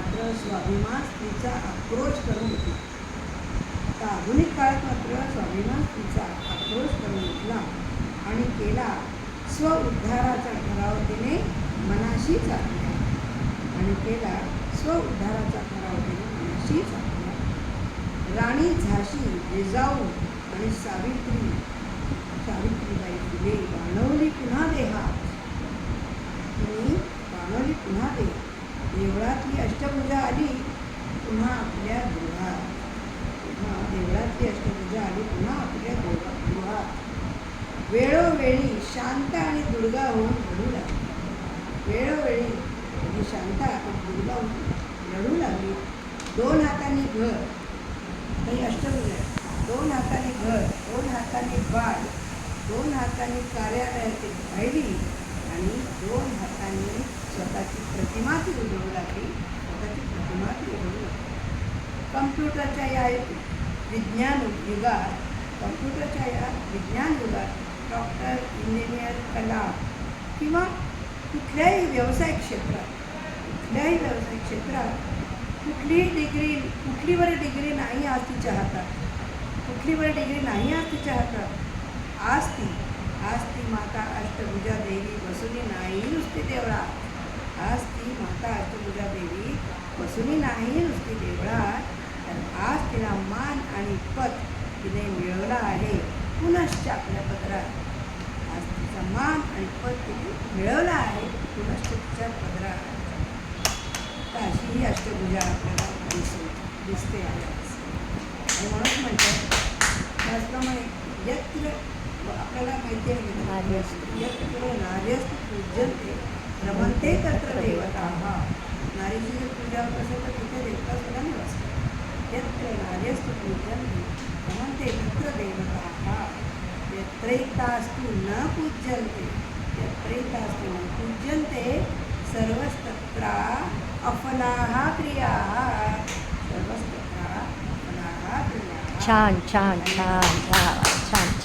मात्र स्वाभिमान स्त्रीचा आक्रोश करून उठला. आता आधुनिक काळात मात्र स्वाभिमान स्त्रीचा आक्रोश करून उठला आणि केला स्व उद्धाराचा ठराव तिने मनाशीच आखला. आणि केला स्व उद्धाराचा ठराव तिने मनाशीच आखला. राणी झाशी, जिजाऊ आणि सावित्रीबाई फुले बाणवली पुन्हा देहात. तिने बाणवली पुन्हा देवळातली अष्टभुजा आली पुन्हा आपल्या गृहात. देवळातली अष्टभुजा आली पुन्हा आपल्या गृहात. वेळोवेळी शांत आणि दुर्गा होऊन रडू लागली. वेळोवेळी म्हणजे शांत आणि दुर्गा होऊन रडू लागली. दोन हातांनी घर, काही अष्टभुजा आहे, दोन हातांनी घर, दोन हातांनी बाळ, दोन हातांनी कार्यालयाची पायरी आणि दोन हातांनी स्वतःची प्रतिमा ती उडवू लागली. स्वतःची प्रतिमा ती उडवू लागली. कम्प्युटरच्या या विज्ञान युगात डॉक्टर, इंजिनियर, कला किंवा कुठल्याही व्यवसाय क्षेत्रात कुठलीवर डिग्री नाही आज तिच्या हातात. आज ती माता अष्टभुजा देवी बसुनी नाही नुसती देवळात. तर आज तिला मान आणि पद तिने मिळवला आहे पुनश्च आपल्या पदरात. आज तिचा मान आणि पद तिने मिळवला आहे पुनश्च तिच्या पदरात. तर अशी ही अष्टभुजा आपल्याला दिसते आहे. आणि म्हणून म्हणतात त्याचप्रमाणे यत्र आपल्याला माहिती आहे यत्र नार्यस्तु पूज्यन्ते रमन्ते तत्र देवताः. नारीची जर पूजा होत असेल तर तिथे देवता सुद्धा निवसतात. यत्र नार्यस्तु पूज्यन्ते रमन्ते तत्र देवताः. यत्रैतास्तु न पूज्यन्ते सर्वस्तत्र अफलाः क्रियाः. छान छान छान छान.